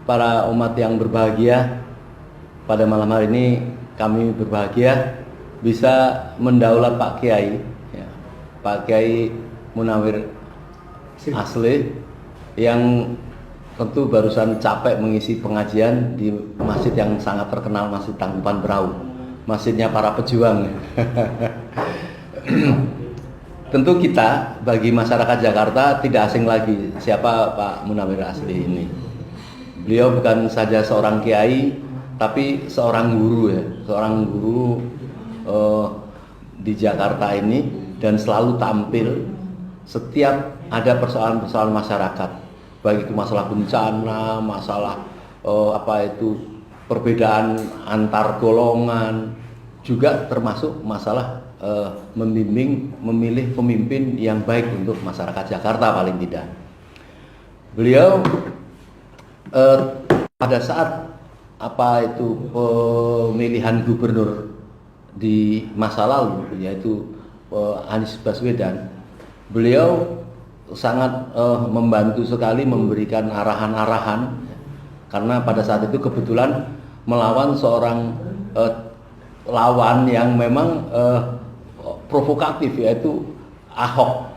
para umat yang berbahagia, pada malam hari ini kami berbahagia bisa mendaulat Pak Kiai, ya, Pak Kiai Munawir Asli, yang tentu barusan capek mengisi pengajian di masjid yang sangat terkenal, Masjid Tangkuban Perahu, masjidnya para pejuang. Tentu kita bagi masyarakat Jakarta tidak asing lagi siapa Pak Munawir Asli ini. Beliau bukan saja seorang kiai, tapi seorang guru, ya, seorang guru di Jakarta ini, dan selalu tampil setiap ada persoalan-persoalan masyarakat, baik itu masalah bencana, masalah perbedaan antar golongan, juga termasuk masalah memilih pemimpin yang baik untuk masyarakat Jakarta paling tidak. Beliau pada saat pemilihan gubernur di masa lalu, yaitu Anies Baswedan, beliau sangat membantu sekali, memberikan arahan-arahan, karena pada saat itu kebetulan melawan seorang lawan yang memang provokatif, yaitu Ahok.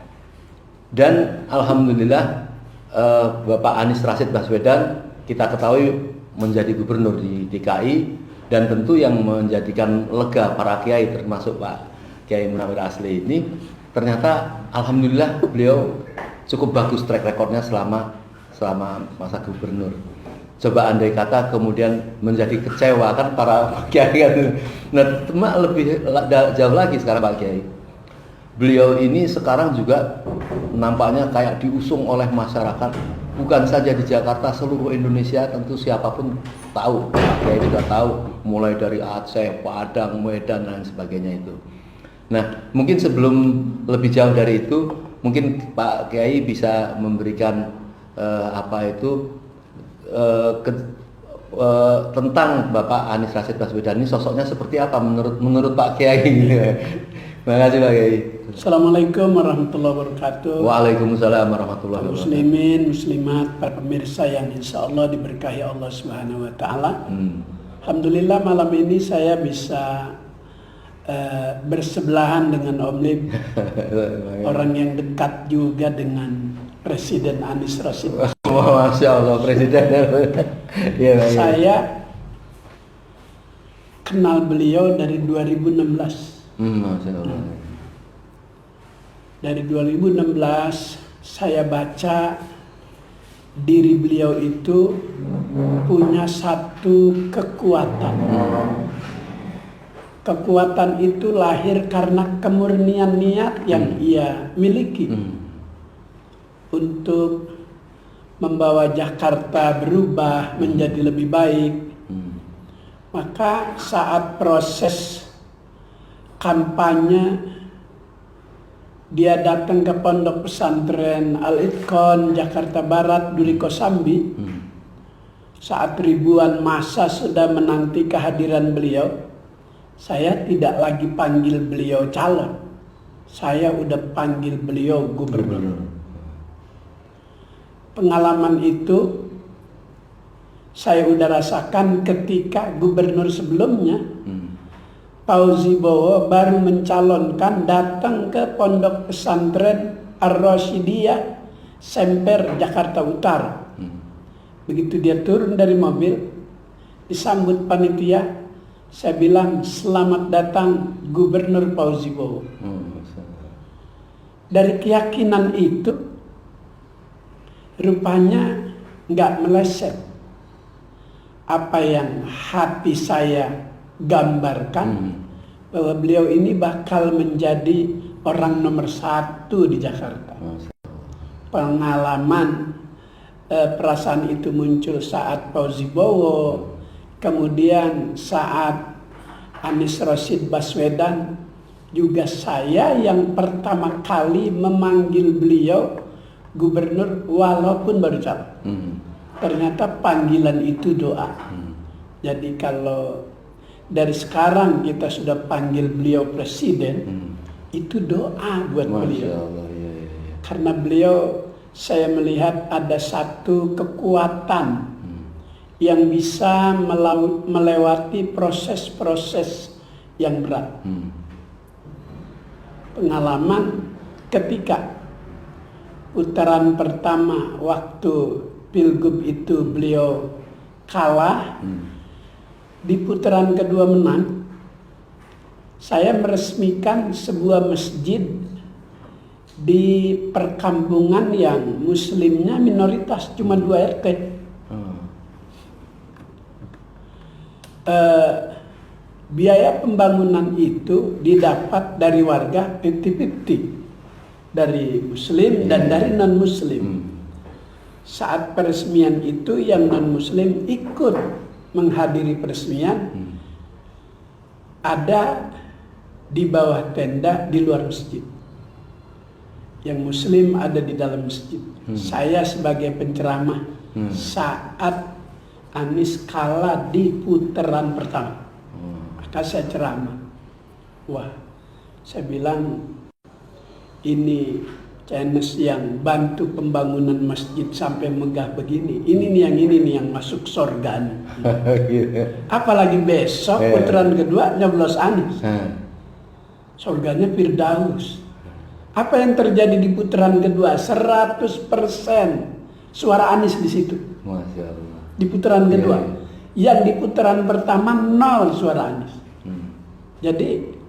Dan alhamdulillah Bapak Anies Rashid Baswedan kita ketahui menjadi gubernur di DKI, dan tentu yang menjadikan lega para kiai termasuk Pak Kiai Munawir Asli ini, ternyata alhamdulillah beliau cukup bagus track recordnya selama masa gubernur. Coba andai kata kemudian menjadi kecewa kan para kiai kan. Nah, lebih jauh lagi sekarang Pak Kiai. Beliau ini sekarang juga nampaknya kayak diusung oleh masyarakat, bukan saja di Jakarta, seluruh Indonesia. Tentu siapapun tahu, Pak Kiai juga tahu, mulai dari Aceh, Padang, Medan, dan sebagainya itu. Nah, mungkin sebelum lebih jauh dari itu, mungkin Pak Kiai bisa memberikan tentang Bapak Anies Rashid Baswedan ini, sosoknya seperti apa menurut Pak Kiai. Terima kasih Pak Kiai. Assalamualaikum warahmatullahi wabarakatuh. Waalaikumsalam warahmatullahi wabarakatuh. Muslimin, muslimat, para pemirsa yang insya Allah diberkahi Allah Subhanahu wa Ta'ala. Alhamdulillah malam ini saya bisa bersebelahan dengan Om Lib, orang yang dekat juga dengan Presiden Anies Rashid. Masya Allah, Presiden. Saya kenal beliau dari 2016. Masya Allah. Dari 2016 saya baca diri beliau itu punya satu kekuatan. Kekuatan itu lahir karena kemurnian niat yang ia miliki untuk membawa Jakarta berubah menjadi lebih baik. Maka saat proses kampanye, dia datang ke pondok pesantren Al-Itqan Jakarta Barat Duri Kosambi. Saat ribuan massa sudah menanti kehadiran beliau, saya tidak lagi panggil beliau calon, saya udah panggil beliau gubernur. Pengalaman itu saya udah rasakan ketika gubernur sebelumnya, Fauzi Bowo baru mencalonkan, datang ke pondok pesantren Ar-Rasyidiyah Semper Jakarta Utara. Begitu dia turun dari mobil, disambut panitia, saya bilang selamat datang Gubernur Fauzi Bowo. Dari keyakinan itu rupanya nggak meleset apa yang hati saya gambarkan, bahwa beliau ini bakal menjadi orang nomor 1 di Jakarta. Pengalaman perasaan itu muncul saat Fauzi Bowo, kemudian saat Anies Rashid Baswedan, juga saya yang pertama kali memanggil beliau gubernur walaupun baru calon. Ternyata panggilan itu doa. Jadi kalau dari sekarang kita sudah panggil beliau presiden, itu doa buat beliau. Allah, ya. Karena beliau, saya melihat ada satu kekuatan yang bisa melewati proses-proses yang berat. Pengalaman ketika putaran pertama waktu Pilgub itu beliau kalah, di putaran kedua menang, saya meresmikan sebuah masjid di perkampungan yang muslimnya minoritas, cuma 2 RT. Biaya pembangunan itu didapat dari warga 50-50, dari muslim dan dari non muslim. Saat peresmian itu yang non muslim ikut menghadiri peresmian, ada di bawah tenda di luar masjid, yang muslim ada di dalam masjid. Saya sebagai penceramah saat Anies kalah di putaran pertama, maka saya ceramah. Wah, saya bilang ini CNS yang bantu pembangunan masjid sampai megah begini. Ini nih yang masuk surga nih. Apalagi besok putaran kedua nyoblos Anies. Surganya Firdaus. Apa yang terjadi di putaran kedua? 100% suara Anies di situ. Masya Allah. Di putaran kedua. Yang di putaran pertama 0 suara Anies. Jadi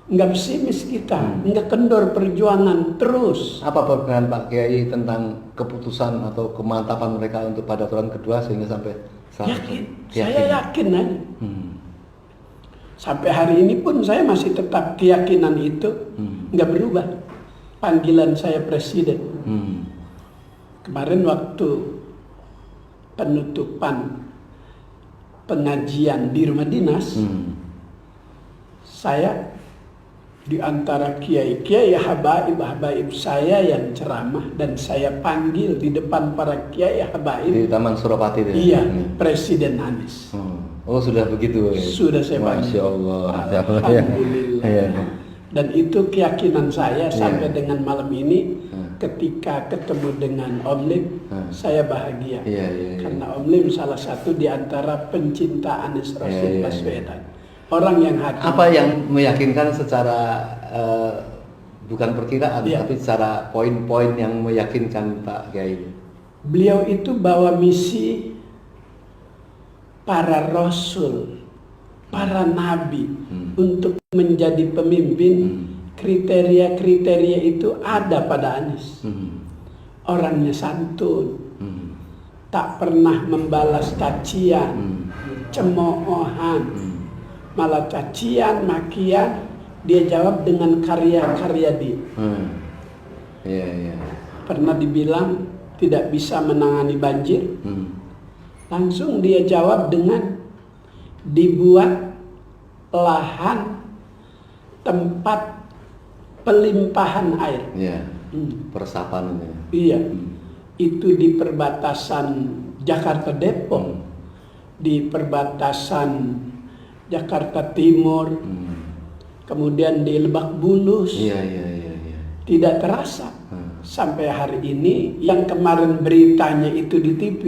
nggak pesimis kita, nggak kendor perjuangan terus. Apa pandangan Pak Kiai tentang keputusan atau kemantapan mereka untuk pada putaran kedua sehingga sampai yakin. Saya yakin aja. Sampai hari ini pun saya masih tetap keyakinan itu nggak berubah. Panggilan saya presiden. Kemarin waktu penutupan pengajian di rumah dinas, saya di antara kiai-kiai habaib saya yang ceramah dan saya panggil di depan para kiai habaib di Taman Suropati. Iya, Presiden Anies. Oh, sudah begitu ya? Sudah saya panggil. Masya Allah. Alhamdulillah. Ya. Dan itu keyakinan saya sampai dengan malam ini. Ketika ketemu dengan Om Lim, saya bahagia. Karena Om Lim salah satu di antara pencinta Anies Rashid Baswedan. Orang yang hati. Apa yang meyakinkan secara bukan perkiraan, tapi secara poin-poin yang meyakinkan Pak Kiai? Beliau itu bawa misi para rasul, para nabi untuk menjadi pemimpin. Kriteria-kriteria itu ada pada Anies. Orangnya santun, tak pernah membalas cacian, cemoohan, malah cacian, makian dia jawab dengan karya-karya dia. Pernah dibilang tidak bisa menangani banjir, langsung dia jawab dengan dibuat lahan tempat pelimpahan air. Persapan ini. Iya. Itu di perbatasan Jakarta Depok, di perbatasan Jakarta Timur, kemudian di Lebak Bulus. Tidak terasa sampai hari ini. Yang kemarin beritanya itu di TV,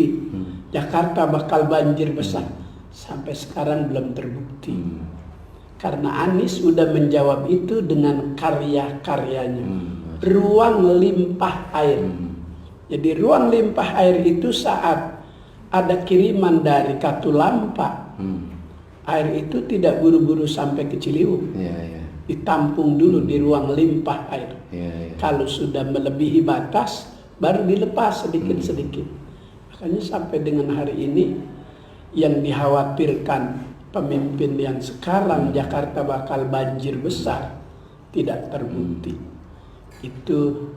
Jakarta bakal banjir besar, sampai sekarang belum terbukti. Karena Anies sudah menjawab itu dengan karya-karyanya. Ruang limpah air. Jadi ruang limpah air itu saat ada kiriman dari Katulampa, air itu tidak buru-buru sampai ke Ciliwung. Ditampung dulu di ruang limpah air. Kalau sudah melebihi batas, baru dilepas sedikit-sedikit. Makanya sampai dengan hari ini yang dikhawatirkan pemimpin yang sekarang Jakarta bakal banjir besar tidak terbukti. Itu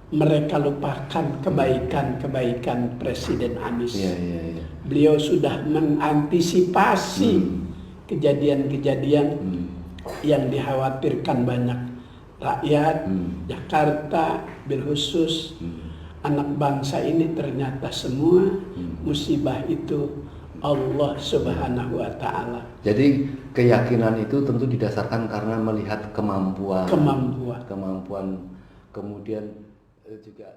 mereka lupakan kebaikan-kebaikan Presiden Anies. Beliau sudah mengantisipasi kejadian-kejadian yang dikhawatirkan banyak rakyat Jakarta, bilkhusus anak bangsa ini. Ternyata semua musibah itu Allah Subhanahu wa Ta'ala. Jadi keyakinan itu tentu didasarkan karena melihat kemampuan, kemudian juga